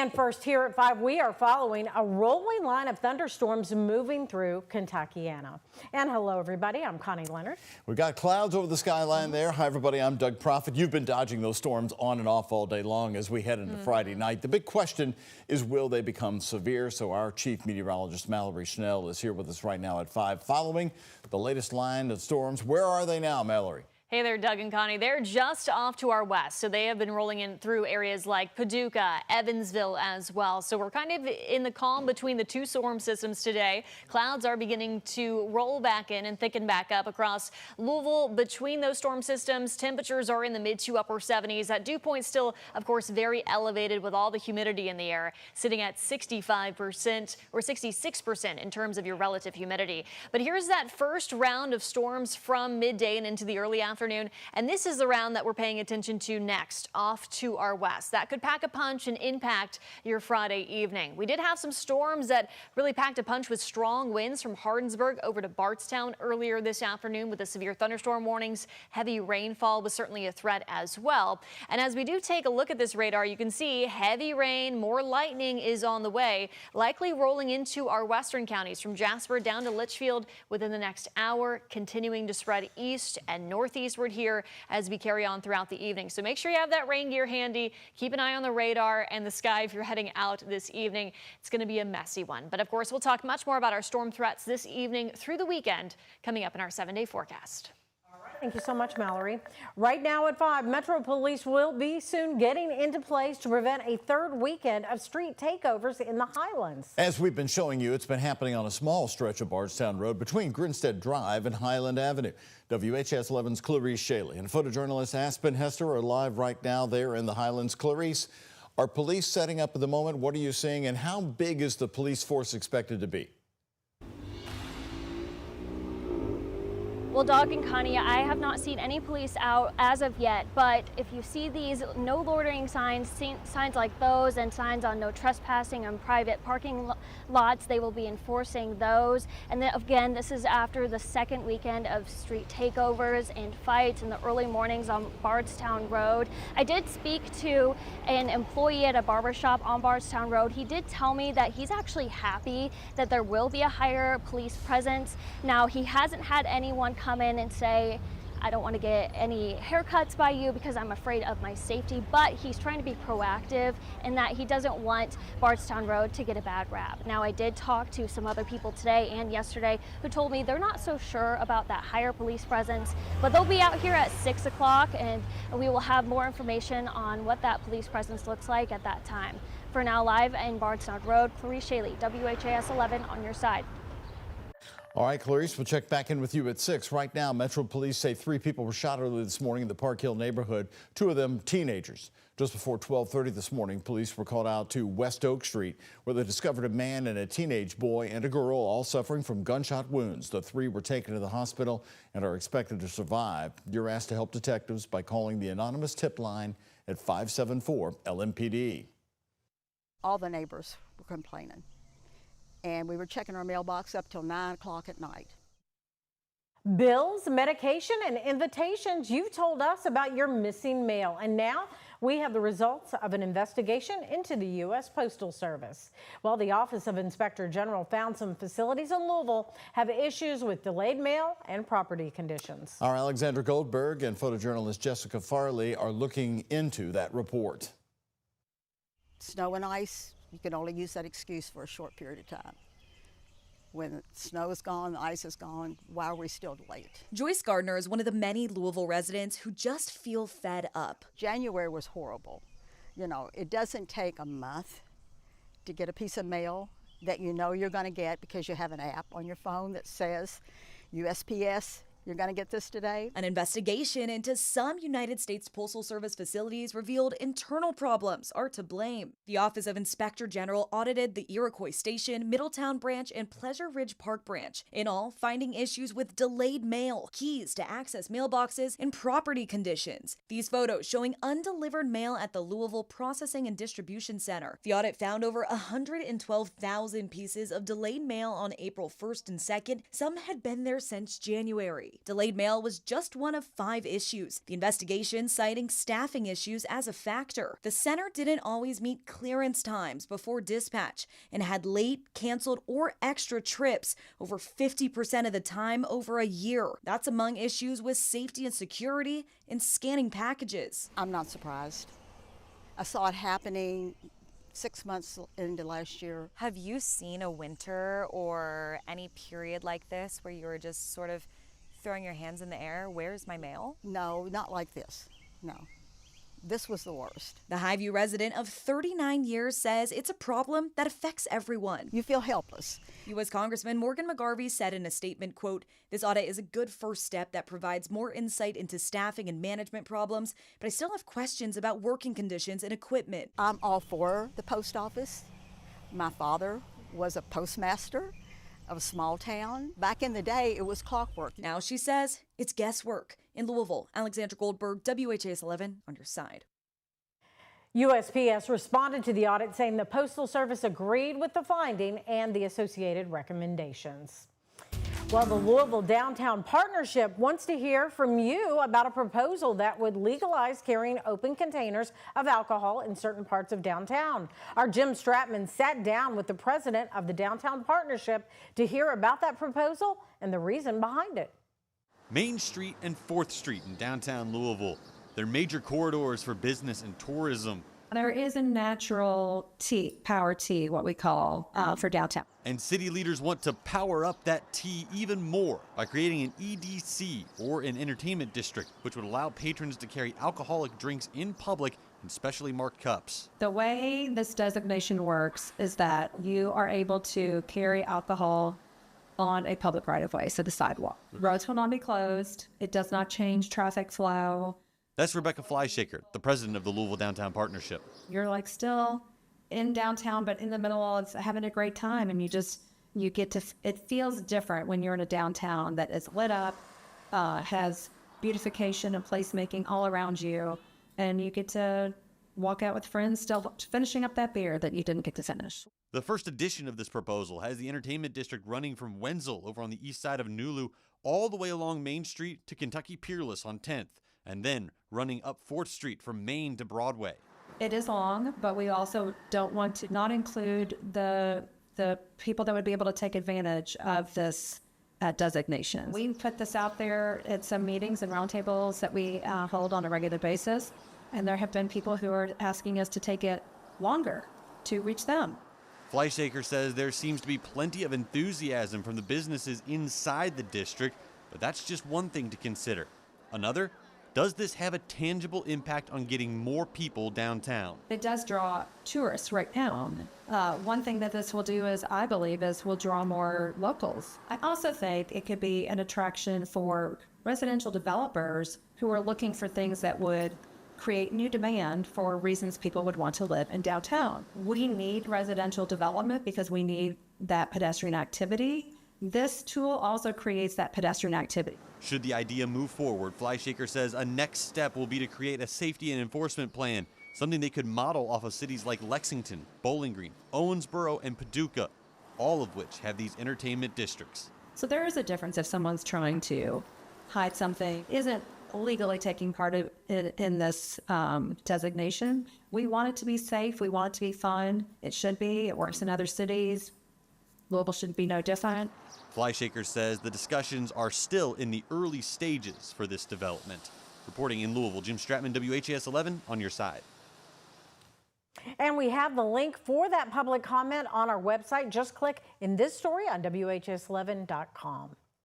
And first here at 5, we are following a rolling line of thunderstorms moving through Kentuckiana. And hello, everybody. I'm Connie Leonard. We've got clouds over the skyline there. Hi, everybody. I'm Doug Proffitt. You've been dodging those storms on and off all day long as we head into Friday night. The big question is, will they become severe? So our chief meteorologist, Mallory Schnell, is here with us right now at 5, following the latest line of storms. Where are they now, Mallory? Hey there, Doug and Connie. They're just off to our west, so they have been rolling in through areas like Paducah, Evansville as well. So we're kind of in the calm between the two storm systems today. Clouds are beginning to roll back in and thicken back up across Louisville. Between those storm systems, temperatures are in the mid to upper 70s. That dew point still, of course, very elevated with all the humidity in the air, sitting at 65% or 66% in terms of your relative humidity. But here's that first round of storms from midday and into the early afternoon. And this is the round that we're paying attention to next, off to our west. That could pack a punch and impact your Friday evening. We did have some storms that really packed a punch with strong winds from Hardinsburg over to Bardstown earlier this afternoon with the severe thunderstorm warnings. Heavy rainfall was certainly a threat as well. And as we do take a look at this radar, you can see heavy rain, more lightning is on the way, likely rolling into our western counties from Jasper down to Litchfield within the next hour, continuing to spread east and northeast here as we carry on throughout the evening. So make sure you have that rain gear handy. Keep an eye on the radar and the sky if you're heading out this evening. It's going to be a messy one. But of course, we'll talk much more about our storm threats this evening through the weekend coming up in our 7-day forecast. Thank you so much, Mallory. Right now at 5, Metro Police will be soon getting into place to prevent a third weekend of street takeovers in the Highlands. As we've been showing you, it's been happening on a small stretch of Bardstown Road between Grinstead Drive and Highland Avenue. WHAS11's Clarice Shaley and photojournalist Aspen Hester are live right now there in the Highlands. Clarice, are police setting up at the moment? What are you seeing, and how big is the police force expected to be? Well, Doug and Connie, I have not seen any police out as of yet, but if you see these no loitering signs, signs like those and signs on no trespassing on private parking lots, they will be enforcing those. And then again, this is after the second weekend of street takeovers and fights in the early mornings on Bardstown Road. I did speak to an employee at a barbershop on Bardstown Road. He did tell me that he's actually happy that there will be a higher police presence. Now, he hasn't had anyone come in and say, I don't want to get any haircuts by you because I'm afraid of my safety, but he's trying to be proactive in that he doesn't want Bardstown Road to get a bad rap. Now, I did talk to some other people today and yesterday who told me they're not so sure about that higher police presence, but they'll be out here at 6 o'clock and we will have more information on what that police presence looks like at that time. For now, live in Bardstown Road, Clarice Shaley, WHAS 11 on your side. All right, Clarice, we'll check back in with you at 6. Right now, Metro Police say 3 people were shot early this morning in the Park Hill neighborhood, 2 of them teenagers. Just before 12:30 this morning, police were called out to West Oak Street, where they discovered a man and a teenage boy and a girl all suffering from gunshot wounds. The 3 were taken to the hospital and are expected to survive. You're asked to help detectives by calling the anonymous tip line at 574-LMPD. All the neighbors were complaining, and we were checking our mailbox up till 9 o'clock at night. Bills, medication, and invitations. You've told us about your missing mail, and now we have the results of an investigation into the U.S. Postal Service. Well, the Office of Inspector General found some facilities in Louisville have issues with delayed mail and property conditions. Our Alexandra Goldberg and photojournalist Jessica Farley are looking into that report. Snow and ice, you can only use that excuse for a short period of time. When the snow is gone, the ice is gone, why are we still late? Joyce Gardner is one of the many Louisville residents who just feel fed up. January was horrible. You know, it doesn't take a month to get a piece of mail that you know you're going to get because you have an app on your phone that says USPS, you're going to get this today. An investigation into some United States Postal Service facilities revealed internal problems are to blame. The Office of Inspector General audited the Iroquois Station, Middletown Branch, and Pleasure Ridge Park Branch, in all finding issues with delayed mail, keys to access mailboxes, and property conditions. These photos showing undelivered mail at the Louisville Processing and Distribution Center. The audit found over 112,000 pieces of delayed mail on April 1st and 2nd. Some had been there since January. industry. Delayed mail was just one of 5 issues. The investigation citing staffing issues as a factor. The center didn't always meet clearance times before dispatch and had late, canceled, or extra trips over 50% of the time over a year. That's among issues with safety and security and scanning packages. I'm not surprised. I saw it happening 6 months into last year. Have you seen a winter or any period like this where you were just sort of throwing your hands in the air? Where's my mail? No, not like this. No. This was the worst. The Highview resident of 39 years says it's a problem that affects everyone. You feel helpless. U.S. Congressman Morgan McGarvey said in a statement, quote, "This audit is a good first step that provides more insight into staffing and management problems, but I still have questions about working conditions and equipment." I'm all for the post office. My father was a postmaster of a small town. Back in the day, it was clockwork. Now she says it's guesswork. In Louisville, Alexandra Goldberg, WHAS11 on your side. USPS responded to the audit saying the Postal Service agreed with the finding and the associated recommendations. Well, the Louisville Downtown Partnership wants to hear from you about a proposal that would legalize carrying open containers of alcohol in certain parts of downtown. Our Jim Stratman sat down with the president of the Downtown Partnership to hear about that proposal and the reason behind it. Main Street and 4th Street in downtown Louisville. They're major corridors for business and tourism. There is a natural power T, what we call, for downtown. And city leaders want to power up that T even more by creating an EDC, or an entertainment district, which would allow patrons to carry alcoholic drinks in public in specially marked cups. The way this designation works is that you are able to carry alcohol on a public right-of-way, so the sidewalk. Roads will not be closed. It does not change traffic flow. That's Rebecca Flyshaker, the president of the Louisville Downtown Partnership. You're like still in downtown, but in the middle of having a great time, and you get to, it feels different when you're in a downtown that is lit up, has beautification and placemaking all around you, and you get to walk out with friends still finishing up that beer that you didn't get to finish. The first edition of this proposal has the entertainment district running from Wenzel over on the east side of Nulu all the way along Main Street to Kentucky Peerless on 10th, and then running up 4th Street from Main to Broadway. It is long, but we also don't want to not include the people that would be able to take advantage of this designation. We put this out there at some meetings and roundtables that we hold on a regular basis, and there have been people who are asking us to take it longer to reach them. Flyshaker says there seems to be plenty of enthusiasm from the businesses inside the district, but that's just one thing to consider. Another, does this have a tangible impact on getting more people downtown? It does draw tourists right now. One thing that this will do is, I believe, is will draw more locals. I also think it could be an attraction for residential developers who are looking for things that would create new demand for reasons people would want to live in downtown. We need residential development because we need that pedestrian activity. This tool also creates that pedestrian activity. Should the idea move forward, Flyshaker says a next step will be to create a safety and enforcement plan, something they could model off of cities like Lexington, Bowling Green, Owensboro, and Paducah, all of which have these entertainment districts. So there is a difference if someone's trying to hide something, isn't legally taking part of it in this designation. We want it to be safe. We want it to be fun. It should be. It works in other cities. Louisville should be no different. Flyshaker says the discussions are still in the early stages for this development. Reporting in Louisville, Jim Stratman, WHAS11 on your side. And we have the link for that public comment on our website. Just click in this story on WHAS11.com.